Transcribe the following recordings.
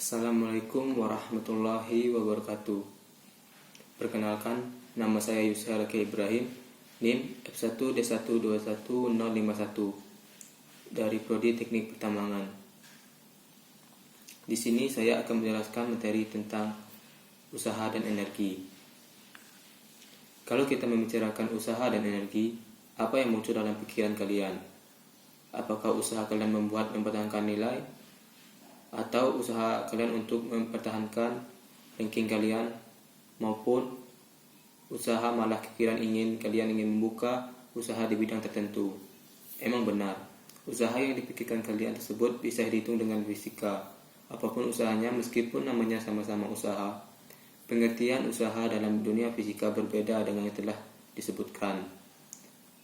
Assalamualaikum warahmatullahi wabarakatuh. Perkenalkan, nama saya Yusha Raki Ibrahim, NIM F1D121051 dari Prodi Teknik Pertambangan. Di sini saya akan menjelaskan materi tentang usaha dan energi. Kalau kita membicarakan usaha dan energi, apa yang muncul dalam pikiran kalian? Apakah usaha kalian mempertahankan nilai? Atau usaha kalian untuk mempertahankan ranking kalian, maupun usaha malah kalian ingin membuka usaha di bidang tertentu. Emang benar, usaha yang dipikirkan kalian tersebut bisa dihitung dengan fisika. Apapun usahanya, meskipun namanya sama-sama usaha, pengertian usaha dalam dunia fisika berbeda dengan yang telah disebutkan.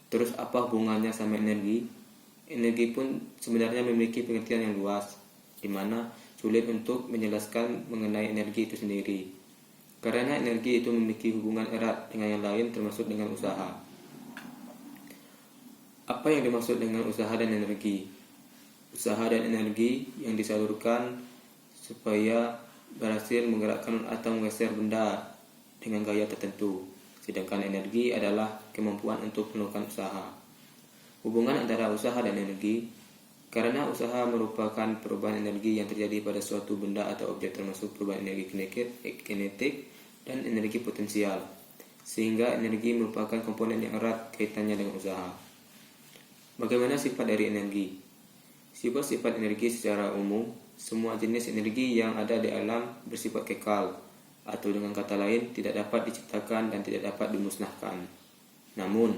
Terus apa hubungannya sama energi? Energi pun sebenarnya memiliki pengertian yang luas, di mana sulit untuk menjelaskan mengenai energi itu sendiri. Karena energi itu memiliki hubungan erat dengan yang lain, termasuk dengan usaha. Apa yang dimaksud dengan usaha dan energi? Usaha dan energi yang disalurkan supaya berhasil menggerakkan atau menggeser benda dengan gaya tertentu. Sedangkan energi adalah kemampuan untuk melakukan usaha. Hubungan antara usaha dan energi, karena usaha merupakan perubahan energi yang terjadi pada suatu benda atau objek, termasuk perubahan energi kinetik dan energi potensial, sehingga energi merupakan komponen yang erat kaitannya dengan usaha. Bagaimana sifat dari energi? Sifat-sifat energi secara umum, semua jenis energi yang ada di alam bersifat kekal, atau dengan kata lain tidak dapat diciptakan dan tidak dapat dimusnahkan. Namun,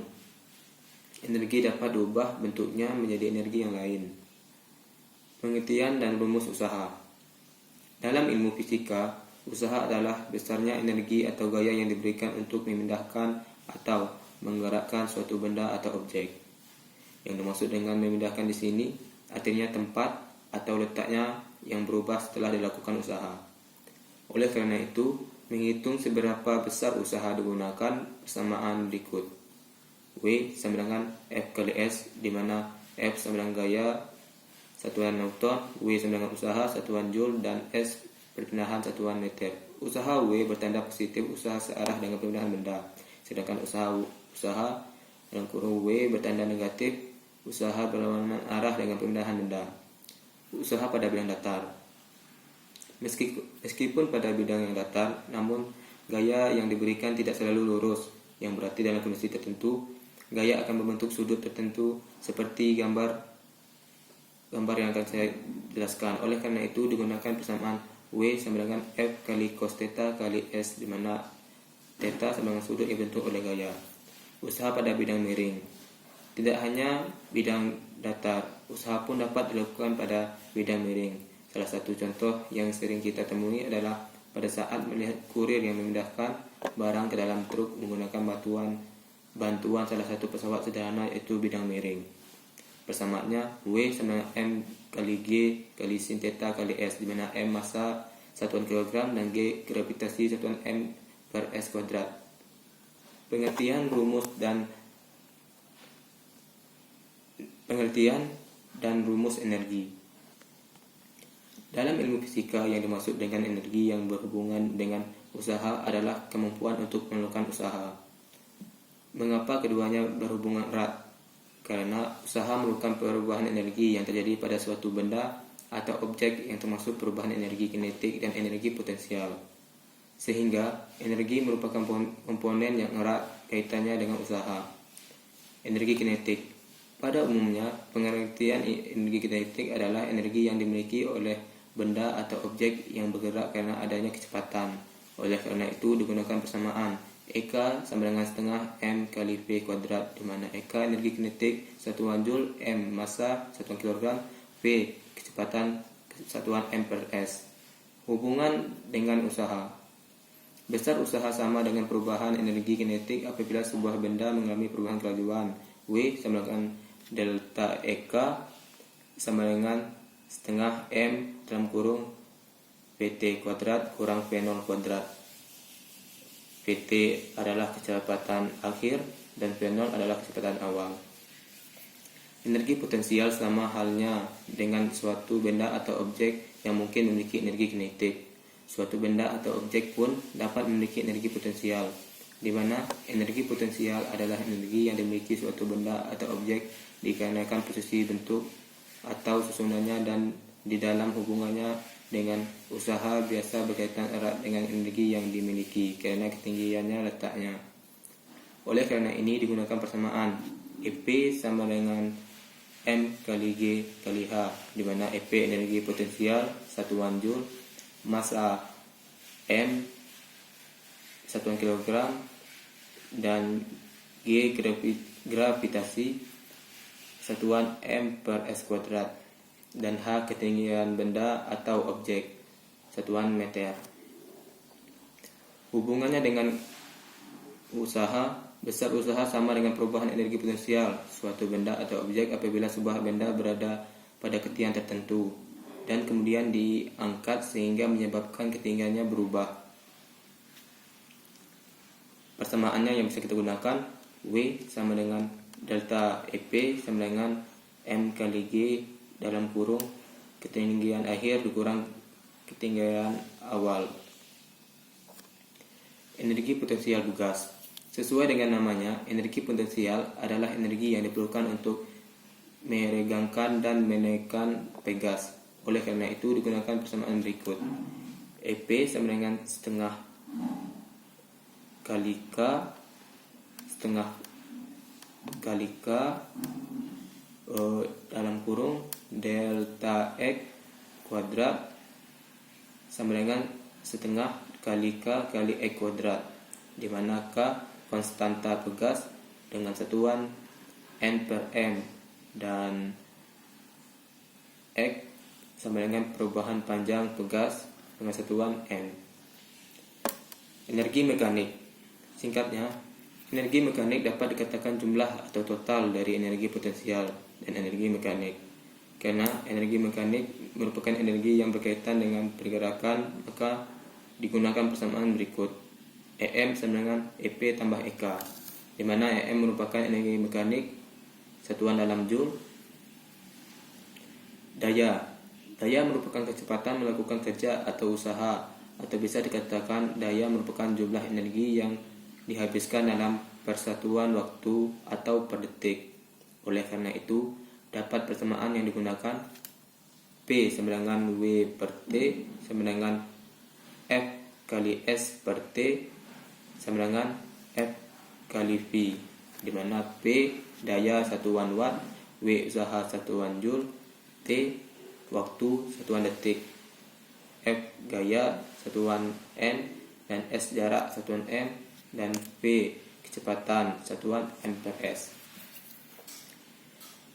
energi dapat diubah bentuknya menjadi energi yang lain. Pengertian dan rumus usaha. Dalam ilmu fisika, usaha adalah besarnya energi atau gaya yang diberikan untuk memindahkan atau menggerakkan suatu benda atau objek. Yang dimaksud dengan memindahkan di sini artinya tempat atau letaknya yang berubah setelah dilakukan usaha. Oleh karena itu, menghitung seberapa besar usaha digunakan persamaan berikut. W sama dengan F kali S, di mana F sama dengan gaya satuan Newton, W sama dengan usaha satuan Joule, dan S perpindahan satuan meter. Usaha W bertanda positif, usaha searah dengan perpindahan benda. Sedangkan usaha dalam kurung W bertanda negatif, usaha berlawanan arah dengan perpindahan benda. Usaha pada bidang datar. Meskipun pada bidang yang datar, namun gaya yang diberikan tidak selalu lurus, yang berarti dalam kondisi tertentu gaya akan membentuk sudut tertentu seperti gambar yang akan saya jelaskan. Oleh karena itu digunakan persamaan W sama dengan F kali cos theta kali S, di mana theta sama dengan sudut yang dibentuk oleh gaya. Usaha pada bidang miring. Tidak hanya bidang datar, usaha pun dapat dilakukan pada bidang miring. Salah satu contoh yang sering kita temui adalah pada saat melihat kurir yang memindahkan barang ke dalam truk menggunakan bantuan salah satu pesawat sederhana, yaitu bidang miring. Persamaannya W sama M kali G kali sin theta kali S, di mana M massa satuan kilogram dan G gravitasi satuan M per S kuadrat. Pengertian dan rumus energi. Dalam ilmu fisika, yang dimaksud dengan energi yang berhubungan dengan usaha adalah kemampuan untuk melakukan usaha. Mengapa keduanya berhubungan erat? Karena usaha merupakan perubahan energi yang terjadi pada suatu benda atau objek, yang termasuk perubahan energi kinetik dan energi potensial. Sehingga energi merupakan komponen yang erat kaitannya dengan usaha. Energi kinetik. Pada umumnya, pengertian energi kinetik adalah energi yang dimiliki oleh benda atau objek yang bergerak karena adanya kecepatan. Oleh karena itu digunakan persamaan EK sama dengan setengah M kali V kuadrat, di mana EK energi kinetik satuan Joule, M massa satuan kilogram, V kecepatan satuan M per S. Hubungan dengan usaha. Besar usaha sama dengan perubahan energi kinetik apabila sebuah benda mengalami perubahan kelajuan. W sama dengan delta EK sama dengan setengah M dalam kurung VT kuadrat kurang V0 kuadrat. VT adalah kecepatan akhir dan V0 adalah kecepatan awal. Energi potensial sama halnya dengan suatu benda atau objek yang mungkin memiliki energi kinetik. Suatu benda atau objek pun dapat memiliki energi potensial, di mana energi potensial adalah energi yang dimiliki suatu benda atau objek dikarenakan posisi, bentuk, atau susunannya, dan di dalam hubungannya dengan usaha biasa berkaitan erat dengan energi yang dimiliki karena ketinggiannya letaknya. Oleh karena ini digunakan persamaan EP sama dengan M kali G kali H, di mana EP energi potensial satuan Joule, massa M satuan kilogram, dan G gravitasi satuan M per S kuadrat, dan H ketinggian benda atau objek satuan meter. Hubungannya dengan usaha, besar usaha sama dengan perubahan energi potensial suatu benda atau objek apabila sebuah benda berada pada ketinggian tertentu dan kemudian diangkat sehingga menyebabkan ketinggiannya berubah. Persamaannya yang bisa kita gunakan, W sama dengan delta EP sama dengan M kali G dalam kurung ketinggian akhir dikurang ketinggian awal. Energi potensial gas. Sesuai dengan namanya, energi potensial adalah energi yang diperlukan untuk meregangkan dan menaikkan gas. Oleh karena itu digunakan persamaan berikut. EP sama dengan setengah kali K dalam kurung delta X kuadrat sama dengan setengah kali K kali X kuadrat, di mana K konstanta pegas dengan satuan N per M dan X sama dengan perubahan panjang pegas dengan satuan M. Energi mekanik. Singkatnya, energi mekanik dapat dikatakan jumlah atau total dari energi potensial dan energi mekanik. Karena energi mekanik merupakan energi yang berkaitan dengan pergerakan, maka digunakan persamaan berikut. EM sama dengan EP tambah EK, di mana EM merupakan energi mekanik satuan dalam Joule. Daya merupakan kecepatan melakukan kerja atau usaha, atau bisa dikatakan daya merupakan jumlah energi yang dihabiskan dalam persatuan waktu atau per detik. Oleh karena itu, dapat persamaan yang digunakan P sama dengan W per T sama dengan F kali S per T sama dengan F kali V, di mana P daya satuan watt, W usaha satuan Joule, T waktu satuan detik, F gaya satuan N, dan S jarak satuan M, dan V kecepatan satuan M per S.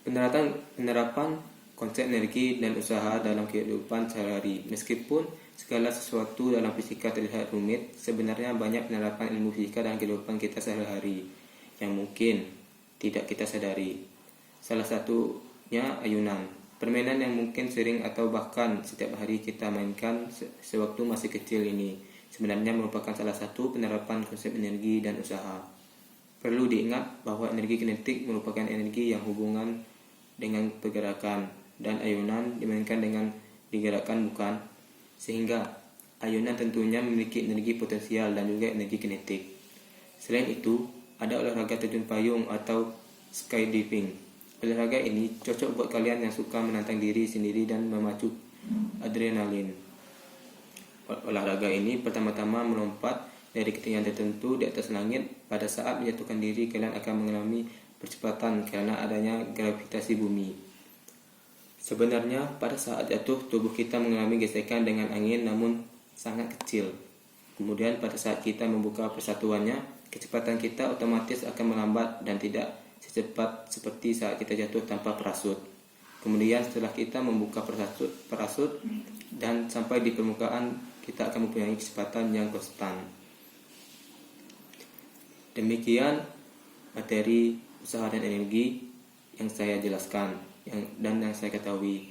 Penerapan konsep energi dan usaha dalam kehidupan sehari-hari. Meskipun segala sesuatu dalam fisika terlihat rumit, sebenarnya banyak penerapan ilmu fisika dalam kehidupan kita sehari-hari yang mungkin tidak kita sadari. Salah satunya ayunan, permainan yang mungkin sering atau bahkan setiap hari kita mainkan sewaktu masih kecil ini sebenarnya merupakan salah satu penerapan konsep energi dan usaha. Perlu diingat bahwa energi kinetik merupakan energi yang hubungan dengan pergerakan, dan ayunan dimainkan dengan digerakkan bukan, sehingga ayunan tentunya memiliki energi potensial dan juga energi kinetik. Selain itu, ada olahraga terjun payung atau skydiving. Olahraga ini cocok buat kalian yang suka menantang diri sendiri dan memacu adrenalin. Olahraga ini pertama-tama melompat dari ketinggian tertentu di atas langit. Pada saat menjatuhkan diri, kalian akan mengalami percepatan karena adanya gravitasi bumi. Sebenarnya pada saat jatuh, tubuh kita mengalami gesekan dengan angin namun sangat kecil. Kemudian pada saat kita membuka persatuannya, kecepatan kita otomatis akan melambat dan tidak secepat seperti saat kita jatuh tanpa parasut. Kemudian setelah kita membuka parasut dan sampai di permukaan, kita akan mempunyai kecepatan yang konstan. Demikian materi usaha dan energi yang saya jelaskan dan yang saya ketahui.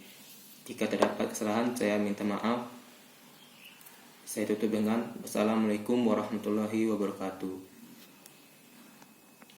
Jika terdapat kesalahan, saya minta maaf. Saya tutup dengan wassalamualaikum warahmatullahi wabarakatuh.